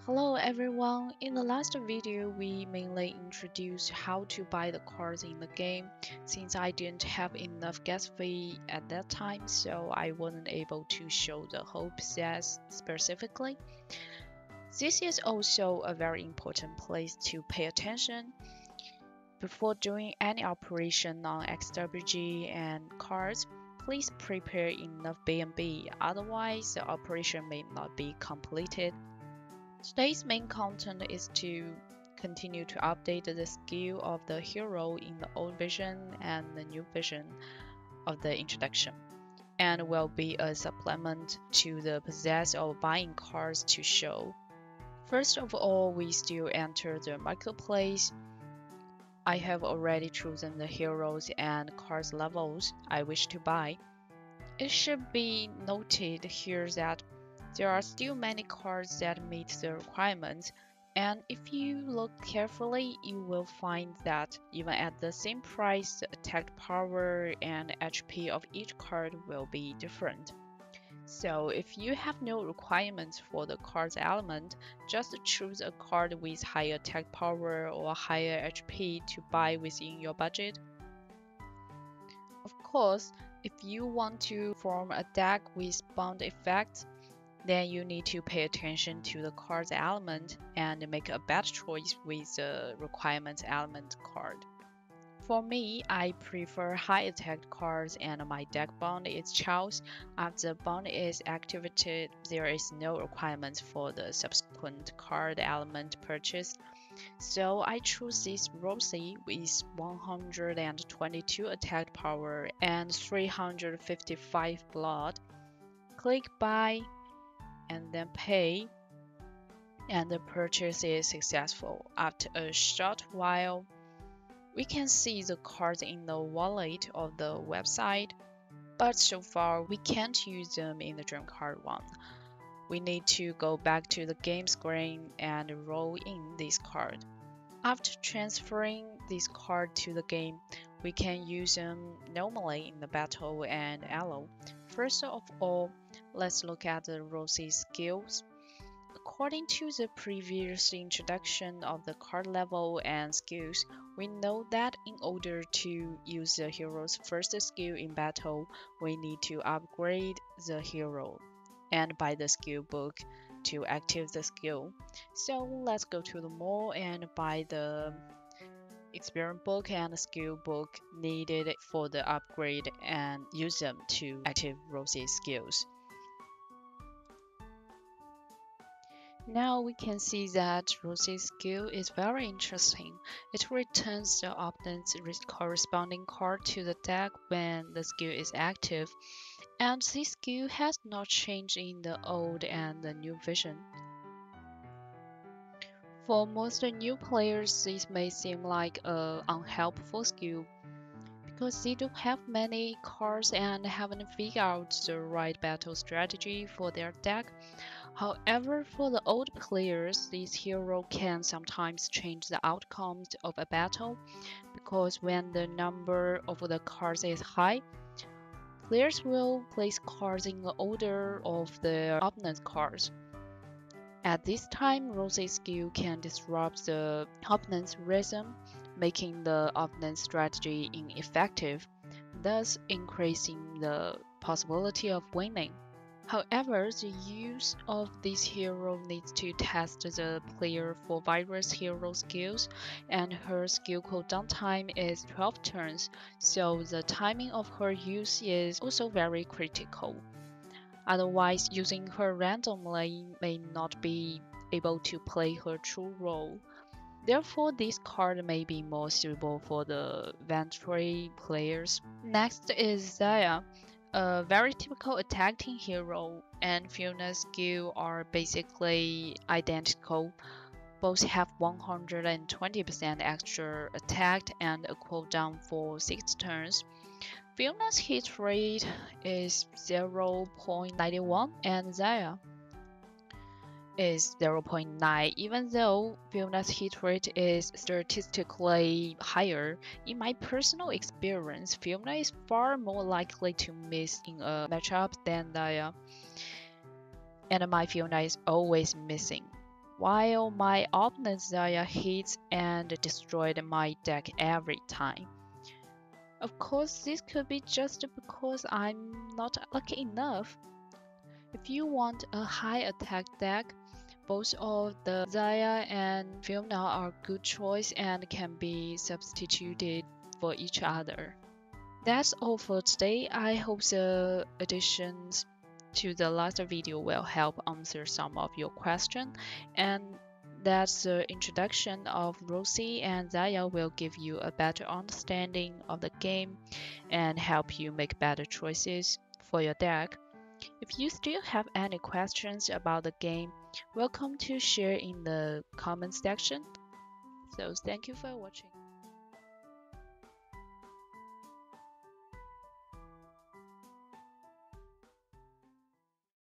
Hello everyone, in the last video we mainly introduced how to buy the cards in the game since I didn't have enough gas fee at that time, so I wasn't able to show the whole process specifically. This is also a very important place to pay attention. Before doing any operation on XWG and cards, please prepare enough BNB, otherwise the operation may not be completed. Today's main content is to continue to update the skill of the hero in the old version and the new version of the introduction, and will be a supplement to the process of buying cards to show. First of all, we still enter the marketplace. I have already chosen the heroes and cards levels I wish to buy. It should be noted here that there are still many cards that meet the requirements, and if you look carefully, you will find that even at the same price, the attack power and HP of each card will be different. So if you have no requirements for the card's element, just choose a card with higher attack power or higher HP to buy within your budget. Of course, if you want to form a deck with bound effects, then you need to pay attention to the card's element and make a better choice with the requirement element card. For me, I prefer high attack cards and my deck bond is Charles. After the bond is activated, there is no requirement for the subsequent card element purchase. So I choose this Rosey with 122 attack power and 355 blood. Click buy and then pay, and the purchase is successful. After a short while, we can see the cards in the wallet of the website, but so far we can't use them in the dream card one. We need to go back to the game screen and roll in this card. After transferring this card to the game, we can use them normally in the battle and elo. First of all, let's look at the Rosey skills. According to the previous introduction of the card level and skills, we know that in order to use the hero's first skill in battle, we need to upgrade the hero and buy the skill book to activate the skill. So let's go to the mall and buy the experience book and skill book needed for the upgrade and use them to activate Rosey's skills. Now we can see that Rosey's skill is very interesting. It returns the opponent's corresponding card to the deck when the skill is active, and this skill has not changed in the old and the new version. For most new players, this may seem like an unhelpful skill because they don't have many cards and haven't figured out the right battle strategy for their deck. However, for the old players, this hero can sometimes change the outcomes of a battle, because when the number of the cards is high, players will place cards in the order of their opponent's cards. At this time, Rosey's skill can disrupt the opponent's rhythm, making the opponent's strategy ineffective, thus increasing the possibility of winning. However, the use of this hero needs to test the player for various hero skills, and her skill cooldown time is 12 turns, so the timing of her use is also very critical. Otherwise, using her randomly may not be able to play her true role. Therefore, this card may be more suitable for the Ventry players. Next is Xayah, a very typical attacking hero, and Fiona's skill are basically identical. Both have 120% extra attack and a cooldown for 6 turns. Fiona's hit rate is 0.91 and Xayah is 0.9, even though Fiona's hit rate is statistically higher. In my personal experience, Fiona is far more likely to miss in a matchup than Xayah, and my Fiona is always missing. while my opponent Xayah hits and destroyed my deck every time. Of course, this could be just because I'm not lucky enough. If you want a high attack deck, both of the Xayah and Fiona are good choice and can be substituted for each other. That's all for today. I hope the additions to the last video will help answer some of your questions, and that the introduction of Rosey and Xayah will give you a better understanding of the game and help you make better choices for your deck. If you still have any questions about the game, welcome to share in the comment section. So thank you for watching.